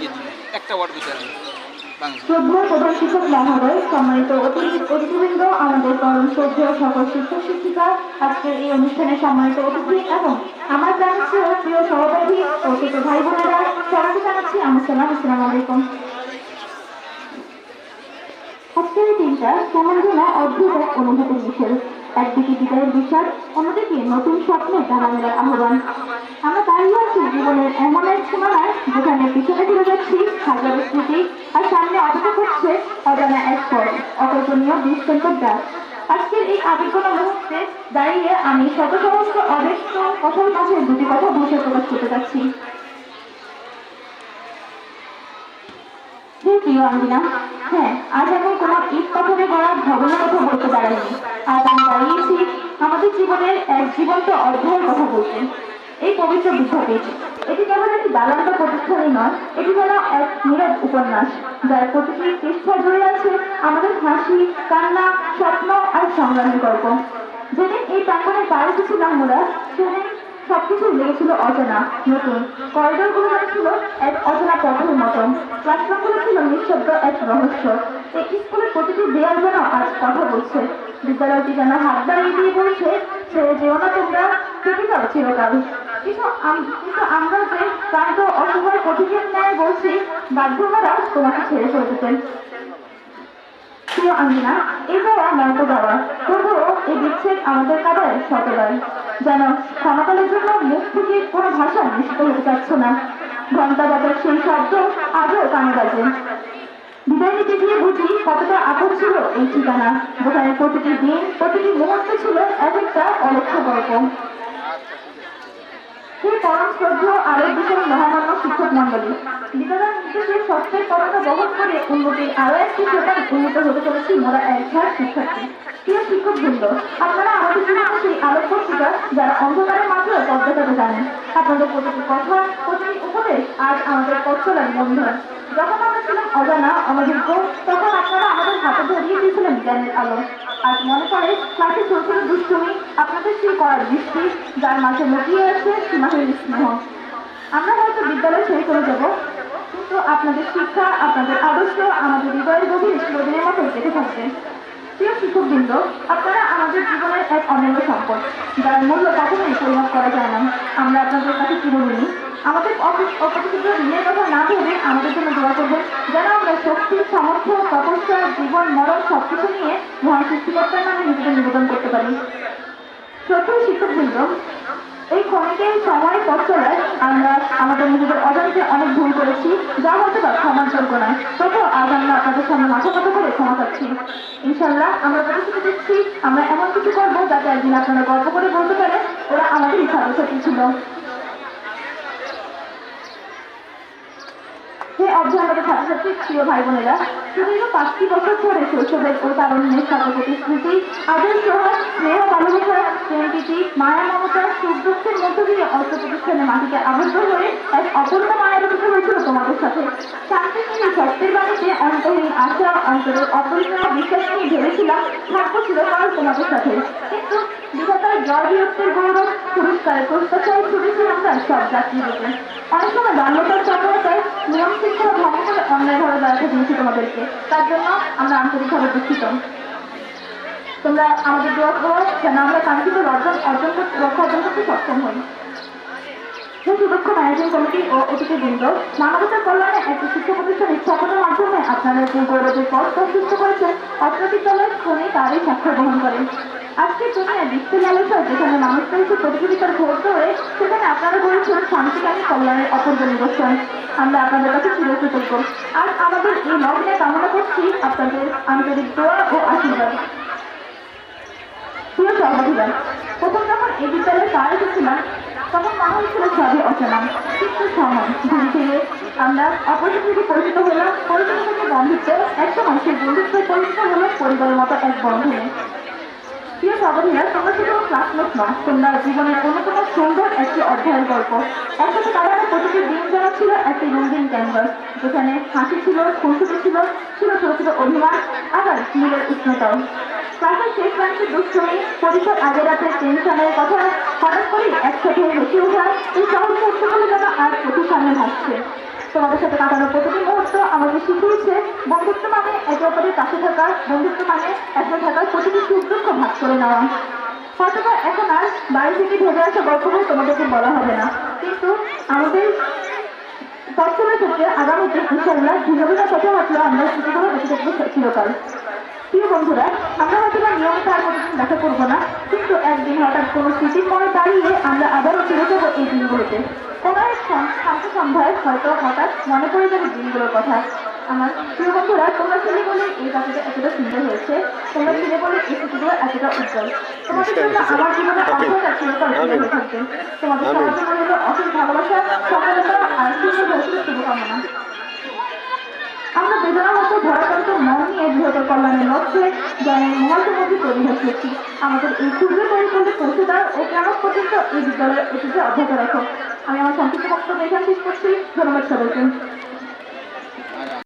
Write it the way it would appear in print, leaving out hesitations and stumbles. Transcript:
দিয়ে দিবেন একটা ওয়ার্ড বিচার বাংলা। শ্রদ্ধেয় প্রধান শিক্ষক মহোদয়, সম্মানিত অতিথিবৃন্দ, আমাদের পরম শ্রদ্ধেয় সকল শিক্ষক শিক্ষিকা, আজকের এই অনুষ্ঠানে সম্মানিত অতিথি এবং আমার জানাচ্ছি প্রিয় সহপাঠী ও ছোট ভাই বোনেরা, সবাইকে জানাচ্ছি আমার সালাম, আসসালামু আলাইকুম। আজকের এই দিনটা কেমন যেন অদ্ভুত এক অনুভূতির মিশেল। একদিকে বিদায়ের বিশ্বাস, অন্যদিকে নতুন স্বপ্নে ডানা মেলার আহ্বান। আমরা দাঁড়িয়ে আছি জীবনের এমন এক সীমানায়, যেখানে পিছনে ফিরে যাচ্ছি হাজারো স্মৃতি, আর সামনে অপেক্ষা করছে অজানা এক পথ, অকল্পনীয় দৃষ্টান্তের ডাক। আজকের এই আবেগঘন মুহূর্তে দাঁড়িয়ে আমি শত সহস্র অব্যক্ত কথার মাঝে দুটি কথা ভাষায় প্রকাশ করতে চাচ্ছি। প্রিয় আঙ্গিনা, হ্যাঁ, আজ আমি কোনো ইট পাথরে গড়া ভবনের কথা বলতে দাঁড়াইনি। আজ আমি দাঁড়িয়েছি আমাদের জীবনের এক জীবন্ত অধ্যায়ের কথা বলতে। এই পবিত্র বিদ্যাপীঠ, এটি কেবল একটি দালান বা প্রতিষ্ঠানই নয়, এটি যেন এক নীরব উপন্যাস, যার প্রতিটি পৃষ্ঠা জুড়ে আছে আমাদের হাসি, কান্না, স্বপ্ন আর সংগ্রামের গল্প। যেদিন এই প্রাঙ্গণে পা রেখেছিলাম মোরা, সেদিন সবকিছু লেগেছিল অজানা, নতুন। করিডোরগুলো ছিল এক অজানা পথের মতন, ক্লাসরুমগুলো ছিল নিঃশব্দ এক রহস্য। এই স্কুলের প্রতিটি দেয়াল যেন আজ কথা বলছে, বিদ্যালয়টি যেন হাত বাড়িয়ে দিয়ে বলছে, ছেড়ে যেও না তোমরা, থেকে যাও চিরকাল। কিন্তু আমরা যে ক্লান্ত অসহায় প্রতিদিন ন্যায় বলছি, বাধ্য করা তোমাকে ছেড়ে চলে যেতেন। প্রিয় আঙ্গিনা, এই যাওয়া নয়তো যাওয়া, তবুও এই বিচ্ছেদ আমাদের কাদায় শতবার। যেন ক্ষমাকালের জন্য মুখ থেকে কোনো ভাষা নিশ্চিত হতে চাচ্ছ না। ঘন্টা বাজার সেই শব্দ আজও কানে বাজে। বিদায় নিতে গিয়ে বুঝি কতটা আপদ ছিল এই ঠিকানা, যেখানে প্রতিটি দিন, প্রতিটি মুহূর্ত ছিল এক একটা অলক্ষ্য গল্প। সেই পরম শ্রদ্ধেয় আরো দুজন মহামান্য শিক্ষক মন্ডলী, বিদ্যালয় নির্দেশে সত্যের পতাকা বহন করে উন্নতির আরো একটি সোপান উন্নীত হতে চলেছি মোরা একঝাড় শিক্ষার্থী। প্রিয় শিক্ষকবৃন্দ, আপনারা আমাদের জীবনে সেই আলোক পত্রিকা, যারা অন্ধকারের মাঝেও পথ দেখাতে জানেন। আপনাদের প্রতিটি কথা, প্রতিটি উপদেশ আজ আমাদের পথ চলার বন্ধন। যখন আমরা ছিলাম অজানা, অনভিজ্ঞ, তখন আপনারা আমাদের হাতে ধরিয়ে দিয়েছিলেন জ্ঞানের আলো। আজ মনে পড়ে ক্লাসে ছোট দুষ্টুমি, আপনাদের সেই করার দৃষ্টি, যার মাঝে লুকিয়ে আছে সীমাহীন স্নেহ। আমরা হয়তো বিদ্যালয় ছেড়ে চলে যাব, কিন্তু আপনাদের শিক্ষা, আপনাদের আদর্শ আমাদের হৃদয়ের গভীর চিরদিনের মতো গেঁথে থাকবে। প্রিয় শিক্ষকবৃন্দ, আপনারা আমাদের জীবনের এক অমূল্য সম্পদ, যার মূল্য কখনোই পরিমাপ করা যায় না। আমরা আপনাদের কাছে চিরঋণী। আমাদের অপ্রতিষ্ঠিত ঋণের কথা না ভেবে আমাদের জন্য দোয়া করবেন, যেন আমরা শক্তি, সামর্থ্য, তপস্যা, জীবন, মরণ সবকিছু নিয়ে মহান সৃষ্টিকর্তার নামে নিজেদের নিবেদন করতে পারি। শ্রদ্ধেয় শিক্ষকবৃন্দ, এই ক্ষণিকের সময় পথ চলায় আমরা আমাদের নিজেদের অজান্তে অনেক ভুল করেছি, যা হয়তো বা ক্ষমার যোগ্য নয়। তবুও আজ আমরা আপনাদের সামনে মাথা কথা করে ক্ষমা চাচ্ছি। ইনশাল্লাহ আমরা প্রতিশ্রুতি দিচ্ছি, আমরা এমন কিছু করবো যাতে একদিন আপনারা গল্প করে বলতে পারেন ওরা আমাদেরই ছাত্রছাত্রী ছিল। হে অধ্যয়নরত ছাত্রছাত্রী, প্রিয় ভাই বোনেরা, সুদীর্ঘ 5টি বছর ধরে শৈশবের ও তারুণ্যের সাথে প্রতিশ্রুতি, আদর্শ, স্নেহ, ভালোবাসা, প্রেমপ্রীতি, মায়া, মমতা, সুখ দুঃখের মধ্য দিয়ে অর্থ প্রতিষ্ঠানে মাটিতে আবদ্ধ হয়ে এক অপূর্ণ মায়ের রচিত হয়েছিল তোমাদের সাথে। শান্তিহীন সত্যের বাণীতে অন্তহীন আশা, অন্তরের অপরিসীম বিশ্বাস নিয়ে ভেবেছিলাম থাকবো চিরকাল তোমাদের সাথে। কিন্তু বিধাতার জয় বীরত্বের গৌরব, পুরস্কারের প্রত্যাশায় ছুটেছি আমরা সব যাত্রীদেরকে। অনেক সময় বাল্যতার চক্রতায় নিয়ম শিক্ষা ভঙ্গ করে অন্যায়ভাবে দাঁড়াতে দিয়েছি তোমাদেরকে, তার জন্য আমরা আন্তরিকভাবে দুঃখিত। তোমরা আমাদের দোয়া করো যেন আমরা কাঙ্ক্ষিত লক্ষ্য অর্জন করতে সক্ষম হই। সুদক্ষ ম্যানেজিং কমিটি ও অতিথিবৃন্দ, মানবতার কল্যাণে একটি শিক্ষা প্রতিষ্ঠান স্থাপনের মাধ্যমে আপনারা যে গৌরবের পথ প্রশস্ত করেছেন, অত্র বিদ্যালয়ের শ্রেণী তারই স্বাক্ষর বহন করেন। আজকের দুনিয়ায় বিশ্বের লালসা, যেখানে মানুষ পেয়েছে প্রতিযোগিতার ঘোর ধরে, সেখানে আপনারা করেছেন শান্তিকামী কল্যাণের অপূর্ব নিদর্শন। আমরা আপনাদের কাছে চিরকৃতজ্ঞ। আর আমাদের এই লগ্নে কামনা করছি আপনাদের আন্তরিক দোয়া ও আশীর্বাদ। প্রিয় সহপাঠীরা, প্রথম যখন এই বিদ্যালয়ে পা রেখেছিলাম, তখন মনে হয়েছিল সবই অচেনা। কিন্তু সময় ধীরে ধীরে আমরা অপরের থেকে পরিচিত হলাম, পরিচিত থেকে বন্ধুত্ব, একসময় সেই বন্ধুত্ব পরিচিত হলো পরিবারের মতো এক বন্ধনে। প্রিয় সহপাঠীরা, তোমরা শুধু ক্লাসমেট নয়, তোমরা জীবনের অন্যতম সুন্দর একটি অধ্যায়ের গল্প। একসাথে কাটানো প্রতিটি দিন যেন ছিল একটি রঙিন ক্যানভাস, যেখানে হাসি ছিল, খুশি ছিল, ছোট ছোট অভিমান, আবার নীলের উষ্ণতাও। ক্লাসের শেষ প্রান্তে দুষ্টুমি, পরীক্ষার আগে রাতে টেনশনের কথা, হঠাৎ করে একসাথে হেসে ওঠা, এই সহজ মুহূর্তগুলো যেন আর চোখের সামনে ভাসছে। তোমাদের সাথে কাটানো প্রতিটি মুহূর্ত আমাকে শিখিয়েছে বন্ধুত্ব মানে একে অপরের পাশে থাকা, বন্ধুত্ব মানে একসাথে থাকার প্রতিটি সুখ দুঃখ ভাগ করে নেওয়া। হয়তোবা এখন আর বাড়ি থেকে ভেবে আসা গল্পগুলো তোমাদেরকে বলা হবে না, কিন্তু আমাদের তৎসমের ক্ষেত্রে আগামীতে ইনশাআল্লাহ ধীরে ধীরে কথা হাঁটলো আমরা স্মৃতিগুলো বেঁচে থাকবো চিরকাল। প্রিয় বন্ধুরা, আমরা হয়তো বা নিয়মিত আর কোনোদিন দেখা করবো না, কিন্তু একদিন হঠাৎ কোনো স্মৃতির মনে দাঁড়িয়ে আমরা আবারও ফিরে যাবো এই দিনগুলোতে। কোনো এক শান্ত সন্ধ্যায় হয়তো হঠাৎ মনে পড়ে যাবে দিনগুলোর কথা। আমার প্রিয় বন্ধুরা, তোমরা ছেলে বলে এই গাছটা এতটা সুন্দর হয়েছে, তোমরা ছেলে বলে এই স্মৃতিগুলো এতটা উজ্জ্বল। তোমাদের জন্য আমার জীবনে অসংখ্য চিরকাল হয়ে থাকবে। তোমাদের সবার জন্য হলো অসংখ্য ভালোবাসা, সফলতা আর সুন্দর ভবিষ্যতের শুভকামনা। আমরা বেদনার মতো ধরাক্রান্ত মন নিয়ে বৃহত্তর কল্যাণের লক্ষ্যে জ্ঞানের মহাসমুদ্রে তৈরি হয়েছি। আমাদের এই ক্ষুদ্র পরিকল্পে পৌঁছে দেওয়ার ও কেমন পর্যন্ত এই বিদ্যালয়ের অতীতে অব্যাহত রাখো। আমি আমার সংক্ষিপ্ত বক্তব্য এখানে শেষ করছি। ধন্যবাদ সবাইকে।